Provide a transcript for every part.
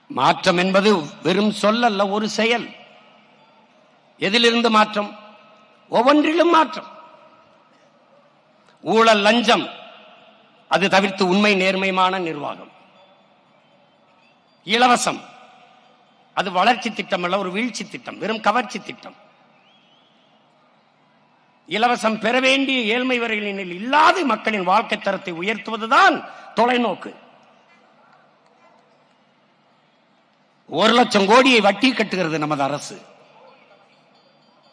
மாற்றம் என்பது வெறும் சொல்லல்ல, ஒரு செயல். எதிலிருந்து மாற்றம்? ஒவ்வொன்றிலும் மாற்றம். ஊழல், லஞ்சம் அது தவிர்த்து உண்மை நேர்மையான நிர்வாகம். இலவசம் அது வளர்ச்சி திட்டம் அல்ல, ஒரு வீழ்ச்சி திட்டம், வெறும் கவர்ச்சி திட்டம். இலவசம் பெற வேண்டிய ஏழ்மை வரையில் இல்லாத மக்களின் வாழ்க்கை தரத்தை உயர்த்துவதுதான் தொலைநோக்கு. 1,00,000 கோடியை வட்டி கட்டுகிறது நமது அரசு.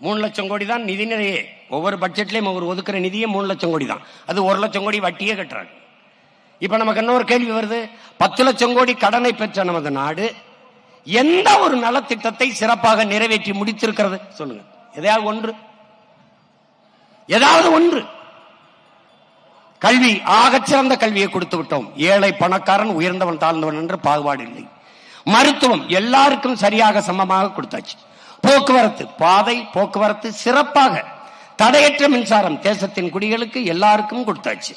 3,00,000 கோடி தான் நிதி நிறைய. ஒவ்வொரு பட்ஜெட்லயும் ஒவ்வொரு ஒதுக்குற நிதியே 3,00,000 கோடி தான். அது 1,00,000 கோடி வட்டியே கட்டுறாங்க. இப்ப நமக்கு இன்னொரு கேள்வி வருது, 10,00,000 கோடி கடனை பெற்ற நமது நாடு எந்த ஒரு நலத்திட்டத்தை சிறப்பாக நிறைவேற்றி முடித்திருக்கிறது? சொல்லுங்க. ஏதாவது ஒன்று. கல்வி, ஆகச்சிறந்த கல்வியை கொடுத்து விட்டோம். ஏழை பணக்காரன், உயர்ந்தவன் தாழ்ந்தவன் என்று பாகுபாடு இல்லை. மருத்துவம் எல்லாருக்கும் சரியாக சமமாக கொடுத்தாச்சு. போக்குவரத்து, பாதை போக்குவரத்து சிறப்பாக, தடையற்ற மின்சாரம் தேசத்தின் குடிகளுக்கு எல்லாருக்கும் கொடுத்தாச்சு.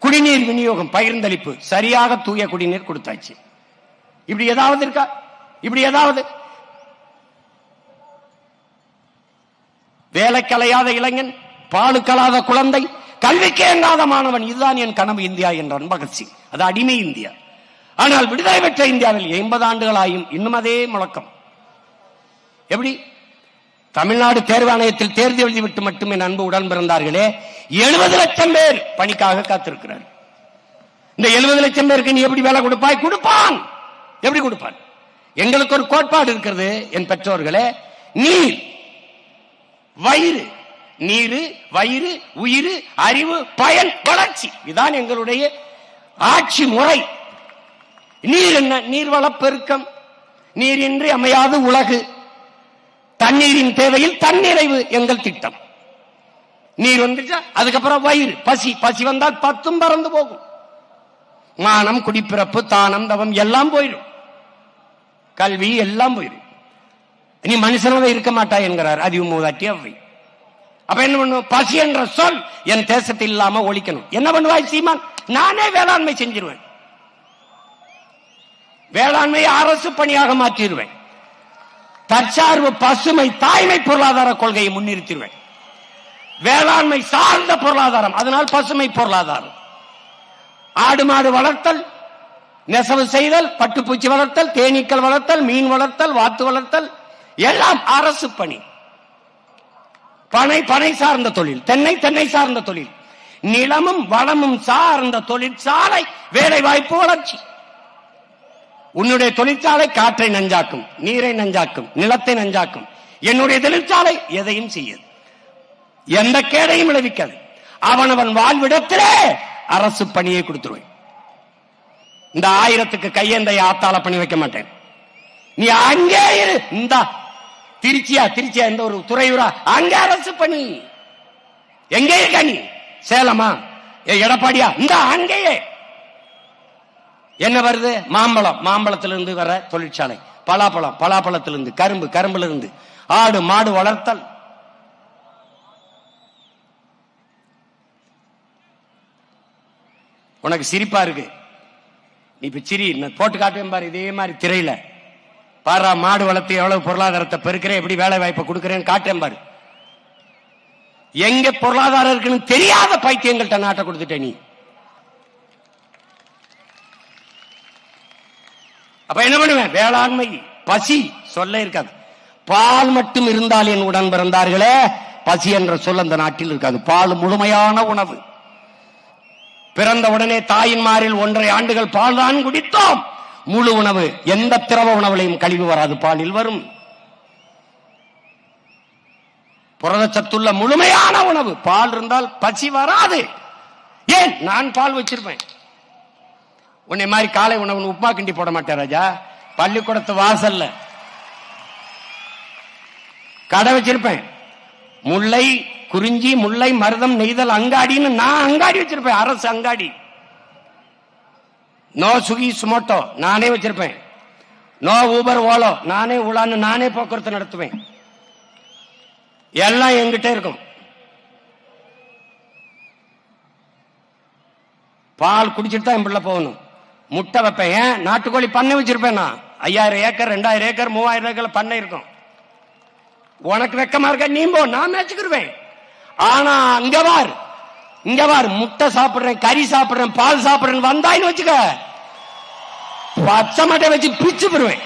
குடிநீர் விநியோகம், பகிர்ந்தளிப்பு, சரியாக தூய குடிநீர் கொடுத்தாச்சு. இப்படி ஏதாவது இருக்கா? இப்படி ஏதாவது? வேலை கலையாத இளைஞன், பாலு கலாத குழந்தை, கல்விக்கு எங்காத மாணவன், இதுதான் என் கனவு இந்தியா என்றான் பகத்சிங். அது அடிமை இந்தியா. ஆனால் விடுதலை பெற்ற இந்தியாவில் 80 ஆண்டுகளாயும் இன்னும் அதே முழக்கம். எப்படி? தமிழ்நாடு தேர்வாணையத்தில் தேர்வு எழுதிவிட்டு மட்டுமே அன்பு உடன் பிறந்தார்களே 70 லட்சம் பேர் பணிக்காக காத்திருக்கிறார். இந்த 70 லட்சம் பேருக்கு நீ எப்படி வேலை கொடுப்பாய்? கொடுப்பான். எப்படி கொடுப்பான்? எங்களுக்கு ஒரு கோட்பாடு இருக்கிறது என் பெற்றோர்களே. நீர், வயிறு, நீரு, வயிறு, உயிர், அறிவு, பயன், வளர்ச்சி, இதுதான் எங்களுடைய ஆட்சி முறை. நீர் என்ன? நீர்வள பெருக்கம். நீரின்றி அமையாது உலகு. தண்ணீரின் தேவையில் தன்னிறைவு எங்கள் திட்டம். நீர் வந்துச்சா அதுக்கப்புறம் வயிறு, பசி, பசி வந்தால் 10 பறந்து போகும். மானம், குடிப்பிறப்பு, தானம், தவம் எல்லாம் போயிடும். கல்வி எல்லாம் போயிடும். நீ மனுஷனாக இருக்க மாட்டாய் என்கிறார் அதிவு மூதாட்டி அவை. அப்ப என்ன பண்ணுவோம்? பசி என்ற சொல் என் தேசத்தில் இல்லாம ஒழிக்கணும். என்ன பண்ணுவாய் சீமான்? நானே வேளாண்மை செஞ்சிருவேன். வேளாண்மையை அரசு பணியாக மாற்றிடுவேன். தற்சார்பு, பசுமை, தாய்மை பொருளாதார கொள்கையை முன்னிறுத்திடுவேன். வேளாண்மை சார்ந்த பொருளாதாரம், அதனால் பசுமை பொருளாதாரம். ஆடு மாடு வளர்த்தல், நெசவு செய்தல், பட்டுப்பூச்சி வளர்த்தல், தேனீக்கள் வளர்த்தல், மீன் வளர்த்தல், வாத்து வளர்த்தல் எல்லாம் அரசு பணி. பனை சார்ந்த தொழில், தென்னை சார்ந்த தொழில், நிலமும் வளமும் சார்ந்த தொழிற்சாலை, வேலை வாய்ப்பு, வளர்ச்சி. உன்னுடைய தொழிற்சாலை காற்றை நஞ்சாக்கும், நீரை நஞ்சாக்கும், நிலத்தை நஞ்சாக்கும். என்னுடைய தொழிற்சாலை எதையும் செய்யாது, எந்த கேடையும் விளைவிக்காது. அவனவன் வாழ்விடத்திலே அரசு பணியை கொடுத்துருவேன். இந்த 1000க்கு கையெந்தைய ஆத்தால பண்ணி வைக்க மாட்டேன். நீ அங்கே இரு. இந்த திருச்சியா இந்த ஒரு துறையூரா, அங்கே அரசு பணி. எங்கே இருக்க நீ? சேலமா, எடப்பாடியா? இந்த அங்கேயே என்ன வருது? மாம்பழத்திலிருந்து வர தொழிற்சாலை, பலாப்பழத்திலிருந்து, கரும்பிலிருந்து, ஆடு மாடு வளர்த்தல். உனக்கு சிரிப்பா இருக்கு, நீ இப்ப சிரி, போட்டு காட்டுவேன் பாரு. இதே மாதிரி திரையில பாரா, மாடு வளர்த்து எவ்வளவு பொருளாதாரத்தை பெருக்கிறேன், எப்படி வேலை வாய்ப்பை கொடுக்கிறேன்னு காட்டுவேன் பாரு. எங்க பொருளாதாரம் இருக்குன்னு தெரியாத பைத்தியங்கள்ட்ட நாட்டை கொடுத்துட்ட நீ. அப்ப என்ன பண்ணுவேன்? வேளாண்மை, பசி சொல்ல இருக்காது. பால் மட்டும் இருந்தால் என் உடன் பிறந்தார்களே, பசி என்ற சொல் அந்த நாட்டில் இருக்காது. பால் முழுமையான உணவு. பிறந்த உடனே தாயின் மாரில் 1.5 ஆண்டுகள் பால் தான் குடித்தோம். முழு உணவு, எந்த திரவ உணவுலையும் கழிவு வராது, பாலில் வரும். புரதச்சத்துள்ள முழுமையான உணவு. பால் இருந்தால் பசி வராது. ஏன்? நான் பால் வச்சிருப்பேன். உன்னை மாதிரி காலை உணவு உப்புமா கிண்டி போட மாட்டேன் ராஜா. பள்ளிக்கூடத்து வாசல்ல கடை வச்சிருப்பேன். முல்லை, குறிஞ்சி, முல்லை, மருதம், நெய்தல் அங்காடின்னு நான் அங்காடி வச்சிருப்பேன். அரசு அங்காடி. நோ சுகி சுமோட்டோ நானே வச்சிருப்பேன். நோ ஊபர் ஓலோ, நானே உலான்னு நானே போக்குவரத்து நடத்துவேன். எல்லாம் என்கிட்ட இருக்கும். பால் குடிச்சிட்டு தான் என் பிள்ளை போகணும். முட்டை வைப்பேன். நாட்டுக்கோழி பண்ணை வச்சிருப்பேன். நான் 5000 ஏக்கர் 2000 ஏக்கர் 3000 ஏக்கர் பண்ணை இருக்கும். உனக்கு வெக்கமா இருக்க நீ போ, நான் மேய்ச்சுக்கிருவேன். ஆனா இங்க பார் முட்டை சாப்பிடுறேன், கறி சாப்பிடுறேன், பால் சாப்பிடுறேன் வந்தாயின்னு வச்சுக்க, பச்சை மட்டை வச்சு பிச்சு போடுவேன்.